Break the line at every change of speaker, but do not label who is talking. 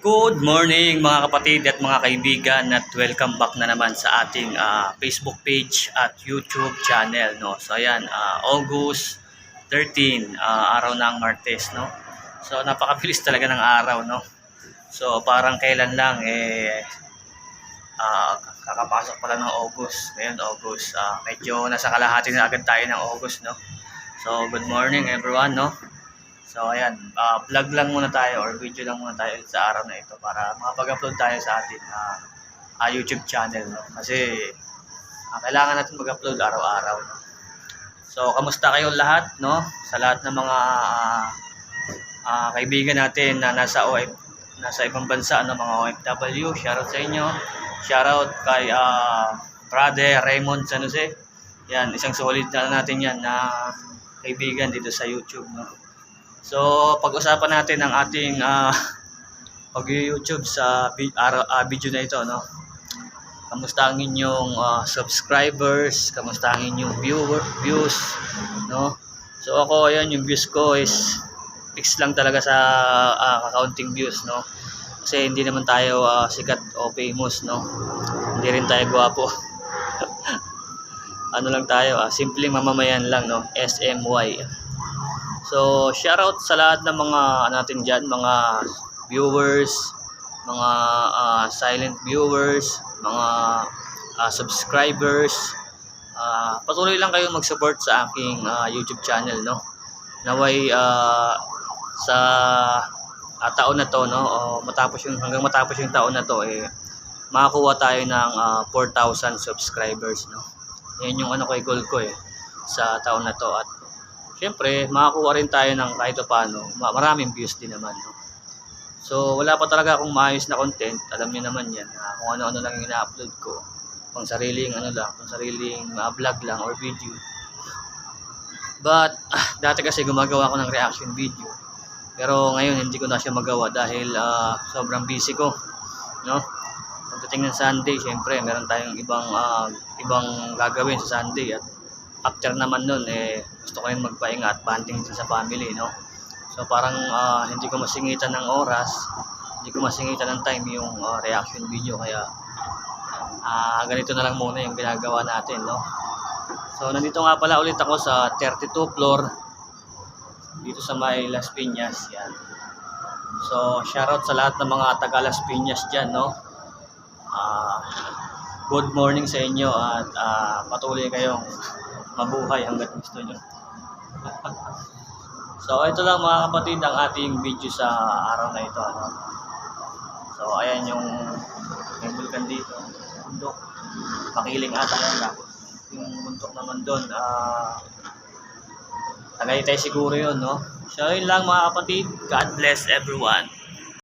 Good morning mga kapatid at mga kaibigan at welcome back na naman sa ating Facebook page at YouTube channel, no. So ayan, August 13, araw ng Martes, no. So napakabilis talaga ng araw, no. So parang kailan lang kakapasok pala ng August. Ngayon August, medyo nasa kalahati na agad tayo ng August, no. So good morning everyone, no. So ayan, vlog lang muna tayo or video lang muna tayo sa araw na ito para makapag-upload tayo sa ating YouTube channel, no? Kasi kailangan natin mag-upload araw-araw, no? So kamusta kayong lahat, no? Sa lahat ng mga kaibigan natin na nasa ibang bansa, no, mga OFW, shoutout sa inyo. Shoutout kay Brother Raymond San Jose. Yan, isang solid na natin yan na kaibigan dito sa YouTube, no? So, pag-usapan natin ang ating pag-YouTube sa video na ito, no? Kamusta ang inyong subscribers? Kamusta ang inyong views, no? So, ako, ayan, yung views ko is fix lang talaga sa kakaunting views, no? Kasi hindi naman tayo sikat o famous, no? Hindi rin tayo gwapo. Ano lang tayo, simpleng mamamayan lang, no? SMY. So, shoutout sa lahat ng mga natin dyan, mga viewers, mga silent viewers, mga subscribers. Patuloy lang kayo mag-support sa aking YouTube channel, no. Naway sa taon na to, no, hanggang matapos yung taon na to, makakuha tayo ng 4,000 subscribers, no. Yan yung goal ko sa taon na to, at siyempre, makakuha rin tayo ng kahit paano, maraming views din naman, no? So, wala pa talaga akong maayos na content. Alam niyo naman yan, kung ano-ano lang yung ina-upload ko. Pang sariling vlog lang or video. But, dati kasi gumagawa ako ng reaction video. Pero ngayon, hindi ko na siya magawa dahil sobrang busy ko, no? Pagdating ng Sunday, siyempre, meron tayong ibang gagawin sa Sunday, at after naman nun, gusto ko rin magpahinga at bonding din sa family, no? So parang hindi ko masingitan ng oras, hindi ko masingitan ng time yung reaction video, kaya ganito na lang muna yung ginagawa natin, no? So nandito nga pala ulit ako sa 32 floor dito sa may Las Piñas, yan. So shoutout sa lahat ng mga taga Las Piñas dyan, no? Good morning sa inyo at patuloy kayong mabuhay hanggat gusto nyo. So ito lang mga kapatid ang ating video sa araw na ito, ano? So ayan yung may bulkan dito, bundok, Makiling ata yan, yung bundok naman doon, Tagaytay siguro yun, no? So yun lang mga kapatid, God bless everyone.